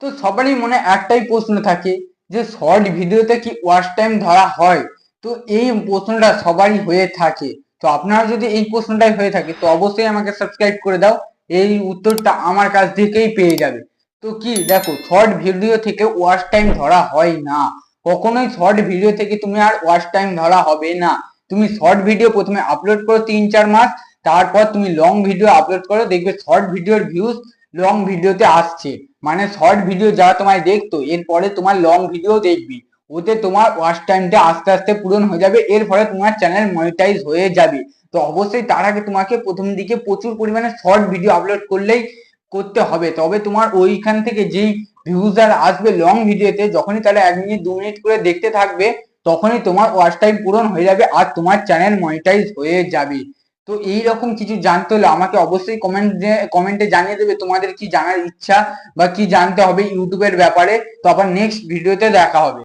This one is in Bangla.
তো সবারই মনে একটাই প্রশ্ন থাকে যে শর্ট ভিডিওতে কি ওয়াচ টাইম ধরা হয়। তো এই প্রশ্নটা সবারই হয়ে থাকে। তো আপনারা যদি এই প্রশ্নটাই হয়ে থাকে তো অবশ্যই আমাকে সাবস্ক্রাইব করে দাও, এই উত্তরটা আমার কাছ থেকেই পেয়ে যাবে। তো কি দেখো, শর্ট ভিডিও থেকে ওয়াচ টাইম ধরা হয় না, কখনোই শর্ট ভিডিও থেকে তুমি আর ওয়াচ টাইম ধরা হবে না। তুমি শর্ট ভিডিও প্রথমে আপলোড করো 3-4 মাস, তারপর তুমি লং ভিডিও আপলোড করো, দেখবে শর্ট ভিডিওর ভিউজ লং ভিডিওতে আসছে। মানে শর্ট ভিডিও যারা তোমায় দেখতো এরপরে তোমার লং ভিডিও দেখবি, ওতে তোমার ওয়াচ টাইমটা আস্তে আস্তে পূরণ হয়ে যাবে, এর ফলে তোমার চ্যানেল মনিটাইজ হয়ে যাবে। তো অবশ্যই তার আগে তোমাকে প্রথম দিকে প্রচুর পরিমাণে শর্ট ভিডিও আপলোড করতে হবে, তবে তোমার ওইখান থেকে যেই ভিউজার আসবে লং ভিডিওতে, যখনই তারা 1 মিনিট 2 মিনিট করে দেখতে থাকবে তখনই তোমার ওয়াচ টাইম পূরণ হয়ে যাবে আর তোমার চ্যানেল মনিটাইজ হয়ে যাবে। তো এইরকম কিছু জানতে হলে আমাকে অবশ্যই কমেন্টে জানিয়ে দেবে তোমাদের কি জানার ইচ্ছা বা কি জানতে হবে ইউটিউবের ব্যাপারে। তো আবার নেক্সট ভিডিওতে দেখা হবে।